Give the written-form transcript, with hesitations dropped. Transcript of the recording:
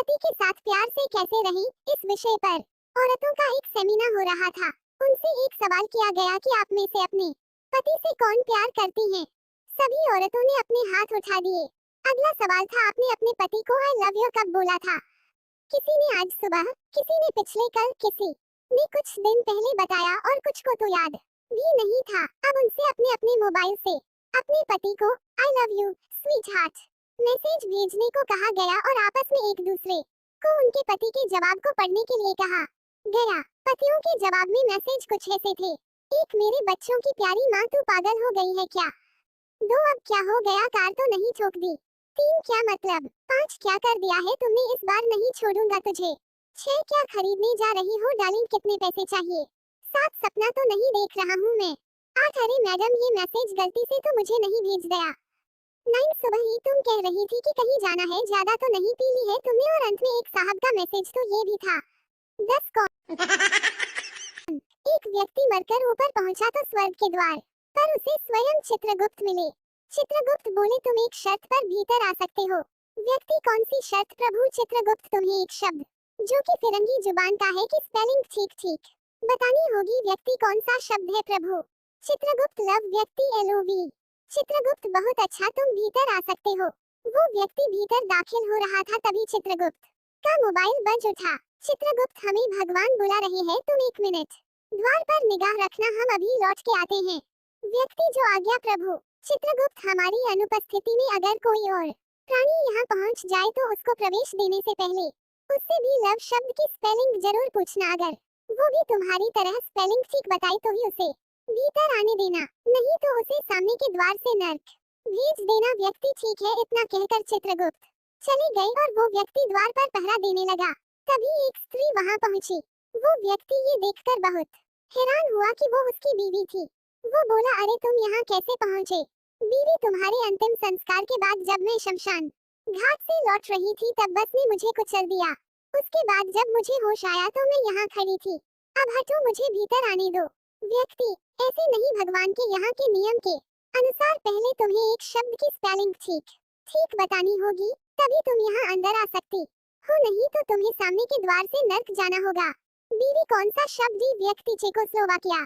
पति के साथ प्यार से कैसे रहें, इस विषय पर औरतों का एक सेमिनार हो रहा था। उनसे एक सवाल किया गया कि आप में से अपने पति से कौन प्यार करती हैं? सभी औरतों ने अपने हाथ उठा दिए। अगला सवाल था, आपने अपने पति को आई लव यू कब बोला था? किसी ने आज सुबह, किसी ने पिछले कल, किसी ने कुछ दिन पहले बताया और कुछ को तो याद भी नहीं था। अब उनसे अपने अपने मोबाइल से अपने पति को I love you sweet heart message भेजने को कहा गया और आपस में एक दूसरे को उनके पति के जवाब को पढ़ने के लिए कहा गया। पतियों के जवाब में मैसेज कुछ ऐसे थे। 1, मेरे बच्चों की प्यारी माँ, तू पागल हो गई है क्या? 2, अब क्या हो गया, कार तो नहीं ठोक दी? 3, क्या मतलब? 5, क्या कर दिया है तुमने, इस बार नहीं छोड़ूंगा तुझे? 6, क्या खरीदने जा रही हो डार्लिंग, कितने पैसे चाहिए? 7, सपना तो नहीं देख रहा हूँ मैं? 8, अरे मैडम ये मैसेज गलती से तो मुझे नहीं भेज दिया? 9, सुबह ही तुम कह रही थी कि कहीं जाना है, ज्यादा तो नहीं पी ली है तुमने? और अंत में एक साहब का मैसेज तो ये भी था। 10, कौन एक व्यक्ति मरकर ऊपर पहुंचा तो स्वर्ग के द्वार पर उसे स्वयं चित्रगुप्त मिले। चित्रगुप्त बोले, तुम एक शर्त पर भीतर आ सकते हो। व्यक्ति, कौन सी शर्त प्रभु? चित्रगुप्त, तुम्हें एक शब्द जो कि फिरंगी जुबान का है की स्पेलिंग ठीक ठीक बतानी होगी। व्यक्ति, कौन सा शब्द है प्रभु? चित्रगुप्त, लव। व्यक्ति, LOV। चित्रगुप्त, बहुत अच्छा, तुम भीतर आ सकते हो। वो व्यक्ति भीतर दाखिल हो रहा था तभी चित्रगुप्त का मोबाइल बज उठा। चित्रगुप्त, हमें भगवान बुला रहे हैं, तुम 1 मिनट द्वार पर निगाह रखना, हम अभी लौट के आते हैं। व्यक्ति, जो आज्ञा प्रभु। चित्रगुप्त, हमारी अनुपस्थिति में अगर कोई और प्राणी यहाँ पहुँच जाए तो उसको प्रवेश देने से पहले उससे भी लव शब्द की स्पेलिंग जरूर पूछना। अगर वो भी तुम्हारी तरह स्पेलिंग ठीक बताए तो ही उसे भीतर आने देना, नहीं तो उसे सामने के द्वार से नर्क भेज देना। व्यक्ति, ठीक है, इतना कहकर चित्रगुप्त चले गए और वो व्यक्ति द्वार पर पहरा देने लगा। तभी एक स्त्री वहां पहुंची। वो व्यक्ति ये देखकर बहुत हैरान हुआ कि वो उसकी बीवी थी। वो बोला, अरे तुम यहाँ कैसे पहुँचे? बीवी, तुम्हारे अंतिम संस्कार के बाद जब मैं शमशान घाट से लौट रही थी तब बस ने मुझे कुचल दिया। उसके बाद जब मुझे होश आया तो मैं यहाँ खड़ी थी। अब हटो, मुझे भीतर आने दो। व्यक्ति, ऐसे नहीं, भगवान के यहाँ के नियम के अनुसार पहले तुम्हें एक शब्द की स्पेलिंग ठीक ठीक बतानी होगी, तभी तुम यहाँ अंदर आ सकती हो, नहीं तो तुम्हें सामने के द्वार से नर्क जाना होगा। बीवी, कौन सा शब्द? व्यक्ति, चेकोस्लोवाकिया।